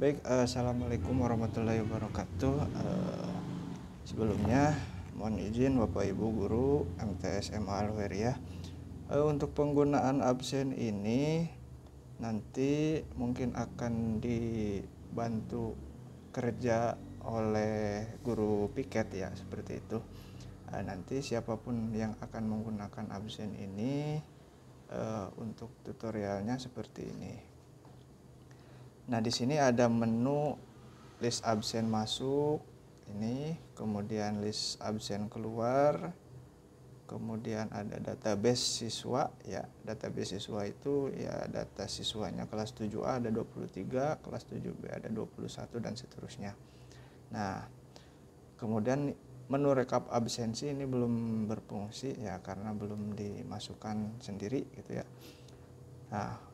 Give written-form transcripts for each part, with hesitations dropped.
Baik, assalamualaikum warahmatullahi wabarakatuh. Sebelumnya mohon izin Bapak Ibu Guru MTS MA Al-Khairiyah. Untuk penggunaan absen ini nanti mungkin akan dibantu kerja oleh guru piket ya, seperti itu. Nanti siapapun yang akan menggunakan absen ini untuk tutorialnya seperti ini. Nah, di sini ada menu list absen masuk ini, kemudian list absen keluar, kemudian ada database siswa ya. Database siswa itu ya data siswanya kelas 7A ada 23, kelas 7B ada 21 dan seterusnya. Nah, kemudian menu rekap absensi ini belum berfungsi ya karena belum dimasukkan sendiri gitu ya. Nah,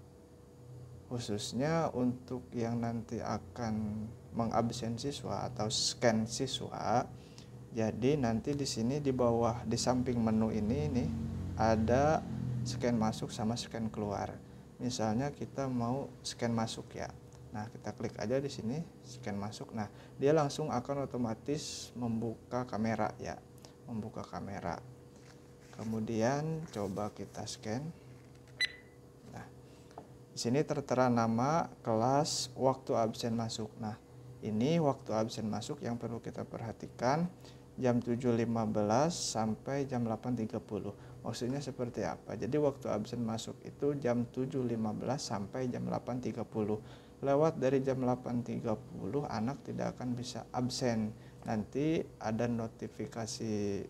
khususnya untuk yang nanti akan mengabsen siswa atau scan siswa. Jadi nanti di sini di bawah di samping menu ini nih ada scan masuk sama scan keluar. Misalnya kita mau scan masuk ya. Nah, kita klik aja di sini scan masuk. Nah, dia langsung akan otomatis membuka kamera ya. Membuka kamera. Kemudian coba kita scan. Di sini tertera nama, kelas, waktu absen masuk. Nah, ini waktu absen masuk yang perlu kita perhatikan jam 7.15 sampai jam 8.30. Maksudnya seperti apa? Jadi waktu absen masuk itu jam 7.15 sampai jam 8.30. Lewat dari jam 8.30 anak tidak akan bisa absen. Nanti ada notifikasi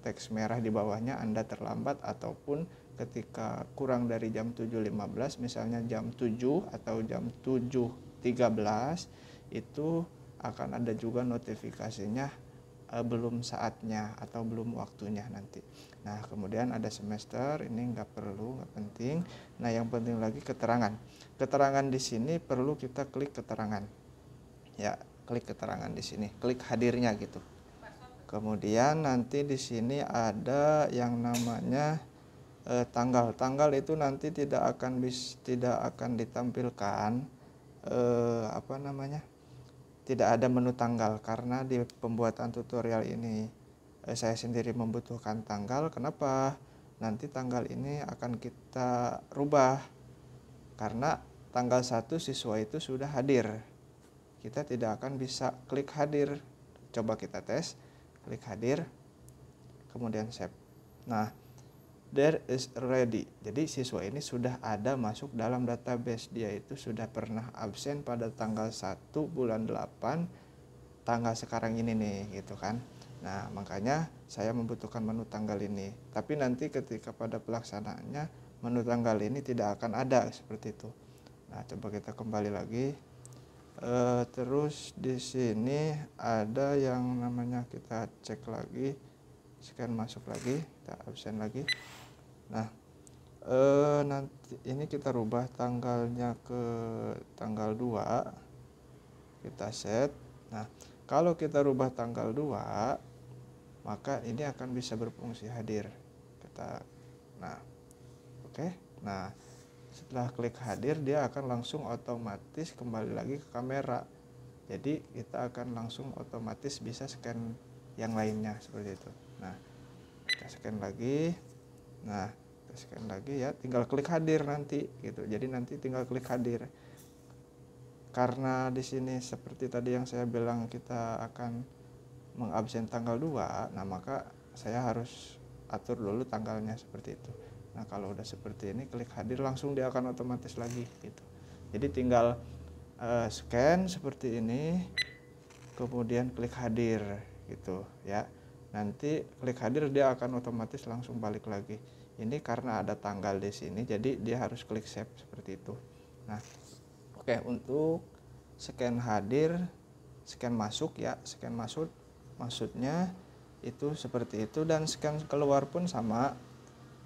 teks merah di bawahnya Anda terlambat, ataupun ketika kurang dari jam 7.15 misalnya jam 7 atau jam 7.13 itu akan ada juga notifikasinya belum saatnya atau belum waktunya nanti. Nah, kemudian ada semester, ini nggak perlu, nggak penting. Nah, yang penting lagi keterangan. Keterangan di sini perlu kita klik keterangan. Ya, klik keterangan di sini, klik hadirnya gitu. Kemudian nanti di sini ada yang namanya tanggal itu nanti tidak akan ditampilkan tidak ada menu tanggal karena di pembuatan tutorial ini saya sendiri membutuhkan tanggal. Kenapa? Nanti tanggal ini akan kita rubah karena tanggal 1 siswa itu sudah hadir, kita tidak akan bisa klik hadir. Coba kita tes, klik hadir kemudian save. Nah, there is ready. Jadi siswa ini sudah ada masuk dalam database. Dia itu sudah pernah absen pada tanggal 1 bulan 8 tanggal sekarang ini nih gitu kan. Nah, makanya saya membutuhkan menu tanggal ini. Tapi nanti ketika pada pelaksanaannya menu tanggal ini tidak akan ada seperti itu. Nah, coba kita kembali lagi. Terus di sini ada yang namanya kita cek lagi, scan masuk lagi, kita absen lagi. Nah, nanti ini kita rubah tanggalnya ke tanggal 2, kita set. Nah, kalau kita rubah tanggal 2 maka ini akan bisa berfungsi hadir. Oke. Nah, setelah klik hadir dia akan langsung otomatis kembali lagi ke kamera. Jadi kita akan langsung otomatis bisa scan yang lainnya seperti itu. Nah, kita scan lagi. Nah, kita scan lagi ya, tinggal klik hadir nanti gitu. Jadi nanti tinggal klik hadir. Karena di sini seperti tadi yang saya bilang kita akan mengabsen tanggal 2, nah maka saya harus atur dulu tanggalnya seperti itu. Nah, kalau udah seperti ini klik hadir langsung dia akan otomatis lagi gitu. Jadi tinggal scan seperti ini kemudian klik hadir gitu ya. Nanti klik hadir dia akan otomatis langsung balik lagi. Ini karena ada tanggal di sini jadi dia harus klik save seperti itu. Nah, oke, untuk scan hadir, scan masuk ya, scan masuk maksudnya itu seperti itu, dan scan keluar pun sama.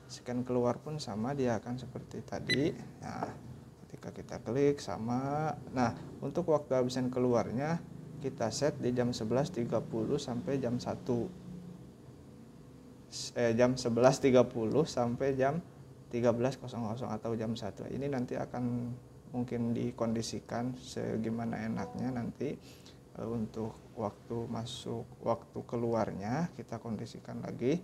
Scan keluar pun sama, dia akan seperti tadi. Nah, ketika kita klik sama. Nah, untuk waktu absen keluarnya kita set di jam 11.30 sampai jam 1. Jam 11.30 sampai jam 13.00 atau jam 1. Ini nanti akan mungkin dikondisikan segimana enaknya nanti. Untuk waktu masuk, waktu keluarnya kita kondisikan lagi.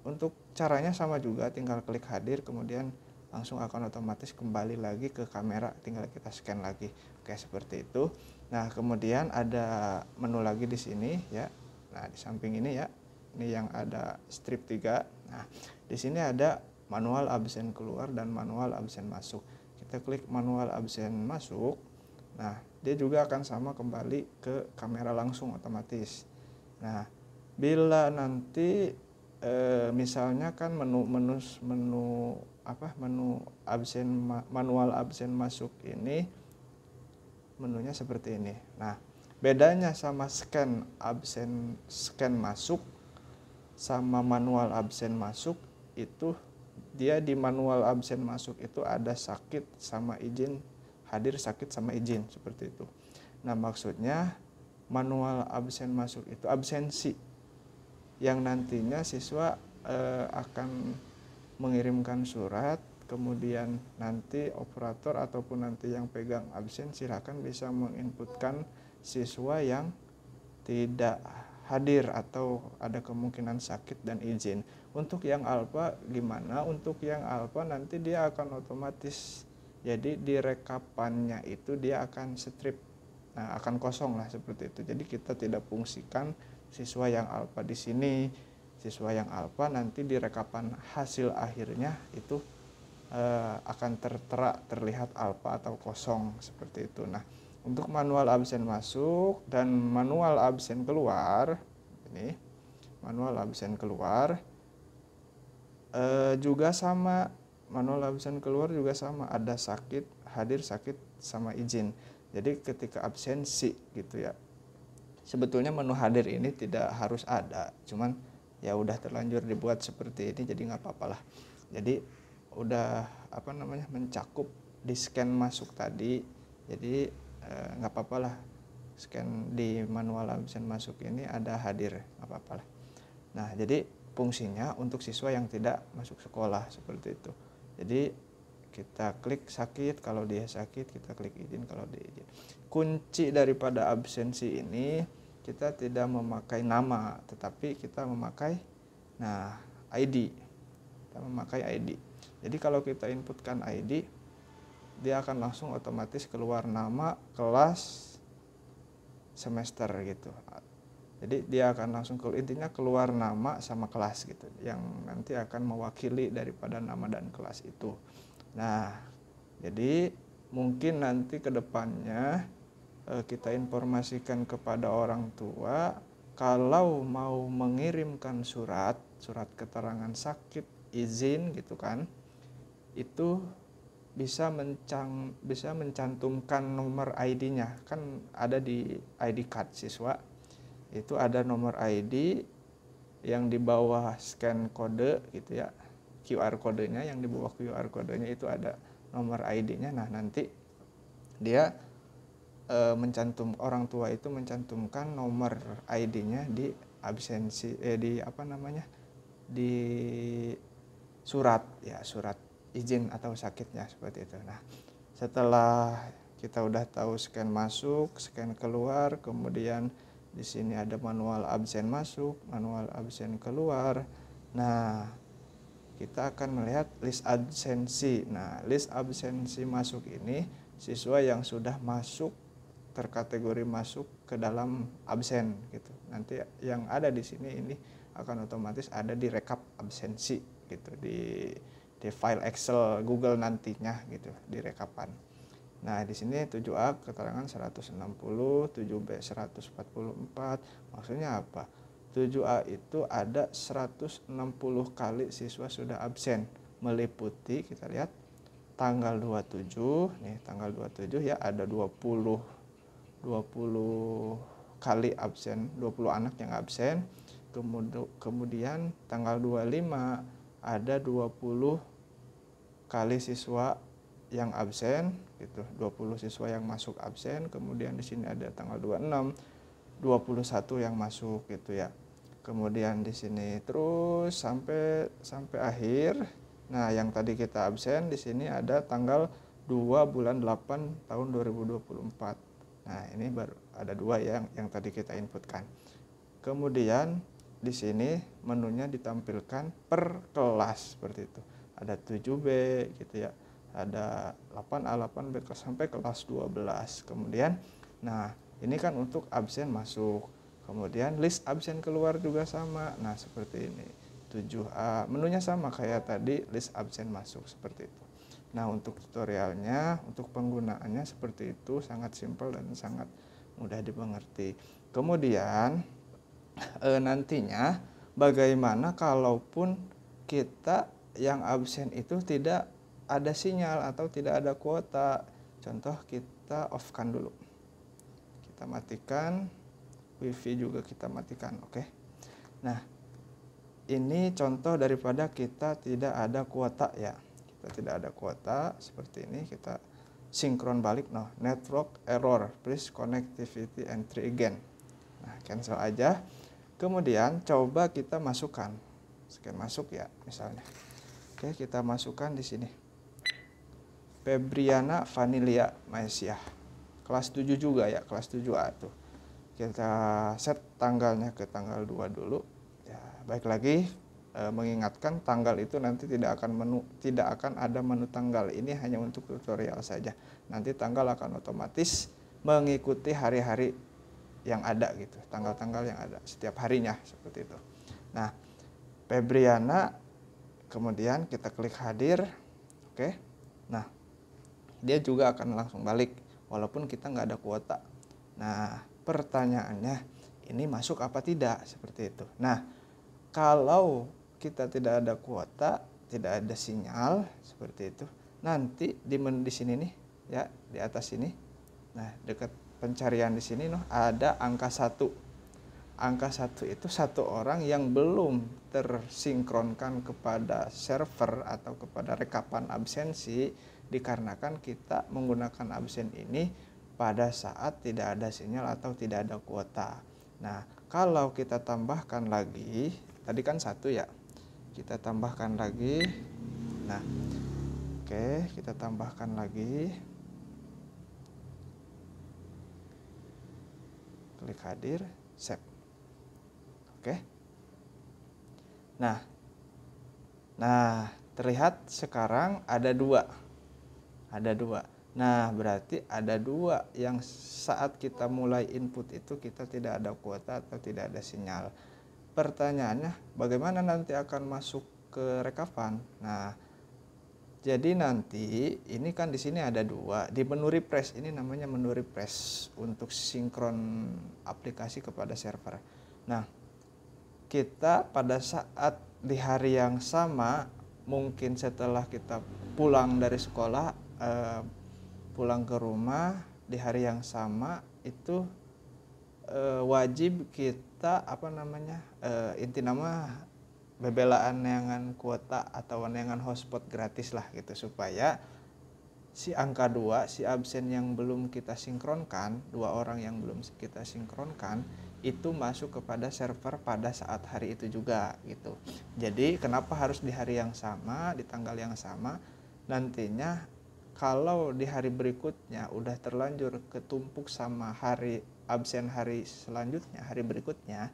Untuk caranya sama juga, tinggal klik hadir kemudian langsung akan otomatis kembali lagi ke kamera, tinggal kita scan lagi. Oke, seperti itu. Nah, kemudian ada menu lagi di sini ya. Nah, di samping ini ya. Ini yang ada strip 3. Nah, di sini ada manual absen keluar dan manual absen masuk. Kita klik manual absen masuk. Nah, dia juga akan sama kembali ke kamera langsung otomatis. Nah, bila nanti misalnya kan menu absen manual absen masuk ini menunya seperti ini. Nah, bedanya sama scan masuk sama manual absen masuk itu, dia di manual absen masuk itu ada sakit sama izin, hadir, sakit sama izin, seperti itu. Nah, maksudnya manual absen masuk itu absensi yang nantinya siswa akan mengirimkan surat, kemudian nanti operator ataupun nanti yang pegang absen silakan bisa menginputkan siswa yang tidak hadir atau ada kemungkinan sakit dan izin. Untuk yang alfa gimana? Untuk yang alfa nanti dia akan otomatis, jadi di rekapannya itu dia akan strip, nah akan kosong lah seperti itu. Jadi kita tidak fungsikan siswa yang alfa di sini. Siswa yang alfa nanti di rekapan hasil akhirnya itu akan tertera, terlihat alfa atau kosong seperti itu. Nah, untuk manual absen masuk dan manual absen keluar, ini manual absen keluar juga sama. Manual absen keluar juga sama, ada sakit, hadir, sakit sama izin. Jadi ketika absensi gitu ya, sebetulnya menu hadir ini tidak harus ada, cuman ya udah terlanjur dibuat seperti ini, jadi nggak apa-apa lah. Jadi udah mencakup di scan masuk tadi, jadi nggak apa-apa lah, scan di manual absen masuk ini ada hadir, nggak apa-apa lah. Nah, jadi fungsinya untuk siswa yang tidak masuk sekolah seperti itu. Jadi kita klik sakit kalau dia sakit, kita klik izin kalau dia izin. Kunci daripada absensi ini kita tidak memakai nama, tetapi kita memakai ID. Kita memakai ID. Jadi kalau kita inputkan ID, dia akan langsung otomatis keluar nama, kelas, semester gitu. Jadi dia akan langsung intinya keluar nama sama kelas gitu, yang nanti akan mewakili daripada nama dan kelas itu. Nah, jadi mungkin nanti ke depannya kita informasikan kepada orang tua kalau mau mengirimkan surat keterangan sakit, izin gitu kan, itu bisa mencantumkan nomor ID-nya. Kan ada di ID card siswa, itu ada nomor ID yang di bawah scan kode gitu ya, QR kodenya, yang di bawah QR kodenya itu ada nomor ID-nya. Nah, nanti dia orang tua itu mencantumkan nomor ID-nya di absensi di surat izin atau sakitnya seperti itu. Nah, setelah kita udah tahu scan masuk, scan keluar, kemudian di sini ada manual absen masuk, manual absen keluar. Nah, kita akan melihat list absensi. Nah, list absensi masuk ini siswa yang sudah masuk, terkategori masuk ke dalam absen gitu. Nanti yang ada di sini ini akan otomatis ada di rekap absensi gitu, di file Excel Google nantinya gitu, di rekapan. Nah, di sini 7A keterangan 160, 7B 144. Maksudnya apa? 7A itu ada 160 kali siswa sudah absen, meliputi kita lihat tanggal 27, nih tanggal 27 ya ada 20 kali absen, 20 anak yang absen. Kemudian tanggal 25 ada 20 kali siswa yang absen gitu, 20 siswa yang masuk absen. Kemudian di sini ada tanggal 26, 21 yang masuk gitu ya. Kemudian di sini terus sampai akhir. Nah, yang tadi kita absen di sini ada tanggal 2 bulan 8 tahun 2024. Nah, ini baru ada 2 yang tadi kita inputkan. Kemudian di sini menunya ditampilkan per kelas seperti itu. Ada 7B gitu ya. Ada 8A, 8B sampai kelas 12. Kemudian nah, ini kan untuk absen masuk. Kemudian list absen keluar juga sama. Nah, seperti ini. 7A menunya sama kayak tadi list absen masuk seperti itu. Nah, untuk tutorialnya, untuk penggunaannya seperti itu, sangat simpel dan sangat mudah dimengerti. Kemudian nantinya bagaimana kalaupun kita yang absen itu tidak ada sinyal atau tidak ada kuota. Contoh, kita off-kan dulu. Kita matikan, wifi juga kita matikan, oke. Nah, ini contoh daripada kita tidak ada kuota ya. Kita tidak ada kuota seperti ini, kita sinkron balik, network error, please connectivity entry again. Nah, cancel aja. Kemudian coba kita masukkan, scan masuk ya misalnya. Oke, kita masukkan di sini. Febriana Vanilia Maesia. Kelas 7 juga ya, kelas 7A tuh. Kita set tanggalnya ke tanggal 2 dulu. Ya, baik lagi mengingatkan tanggal itu nanti tidak akan ada menu tanggal. Ini hanya untuk tutorial saja. Nanti tanggal akan otomatis mengikuti hari-hari yang ada gitu, tanggal-tanggal yang ada setiap harinya seperti itu. Nah, Febriana, kemudian kita klik hadir, oke. Nah, dia juga akan langsung balik walaupun kita nggak ada kuota. Nah, pertanyaannya ini masuk apa tidak seperti itu. Nah, kalau kita tidak ada kuota, tidak ada sinyal seperti itu, nanti di menu di sini nih ya, di atas sini. Nah, dekat pencarian di sini ada angka 1. Angka 1 itu satu orang yang belum tersinkronkan kepada server atau kepada rekapan absensi, dikarenakan kita menggunakan absen ini pada saat tidak ada sinyal atau tidak ada kuota. Nah, kalau kita tambahkan lagi, tadi kan 1 ya, kita tambahkan lagi. Nah, oke, kita tambahkan lagi. Klik hadir, save. Oke. Nah, terlihat sekarang ada 2. Ada 2. Nah, berarti ada 2 yang saat kita mulai input itu kita tidak ada kuota atau tidak ada sinyal. Pertanyaannya, bagaimana nanti akan masuk ke rekapan? Nah, jadi nanti ini kan di sini ada 2 di menu refresh. Ini namanya menu refresh untuk sinkron aplikasi kepada server. Nah, kita pada saat di hari yang sama, mungkin setelah kita pulang dari sekolah, pulang ke rumah di hari yang sama itu wajib kita inti nama bebelaan neangan kuota atau neangan hotspot gratis lah gitu, supaya si angka 2, si absen yang belum kita sinkronkan, 2 orang yang belum kita sinkronkan itu masuk kepada server pada saat hari itu juga gitu. Jadi kenapa harus di hari yang sama, di tanggal yang sama? Nantinya kalau di hari berikutnya udah terlanjur ketumpuk sama hari absen hari selanjutnya, hari berikutnya,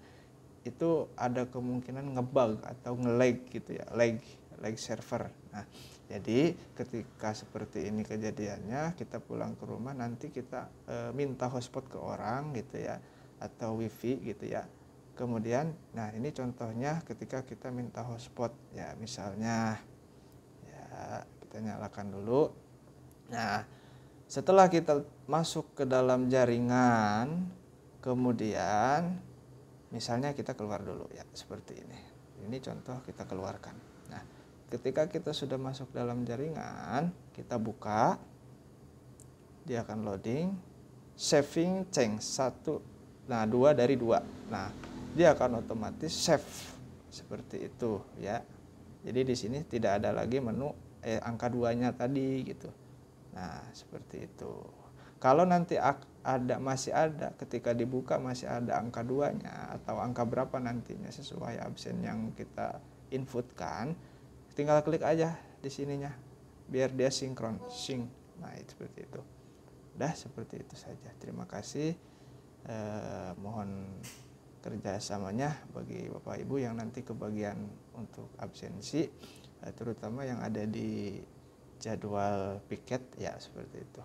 itu ada kemungkinan ngebug atau nge-lag gitu ya, lag server. Nah, jadi ketika seperti ini kejadiannya, kita pulang ke rumah nanti kita minta hotspot ke orang gitu ya, atau wifi gitu ya. Kemudian, nah ini contohnya ketika kita minta hotspot ya, misalnya ya kita nyalakan dulu. Nah, setelah kita masuk ke dalam jaringan, kemudian misalnya kita keluar dulu ya, seperti ini. Ini contoh kita keluarkan. Nah, ketika kita sudah masuk dalam jaringan, kita buka, dia akan loading, saving change 1, 2 dari 2. Nah, dia akan otomatis save seperti itu ya. Jadi di sini tidak ada lagi menu angka 2-nya tadi gitu. Nah, seperti itu. Kalau nanti masih ada ketika dibuka masih ada angka 2-nya atau angka berapa nantinya sesuai absen yang kita inputkan, tinggal klik aja di sininya biar dia sinkron. Nah, itu seperti itu. Udah seperti itu saja. Terima kasih. Mohon kerjasamanya bagi Bapak Ibu yang nanti kebagian untuk absensi, terutama yang ada di jadwal piket ya, seperti itu.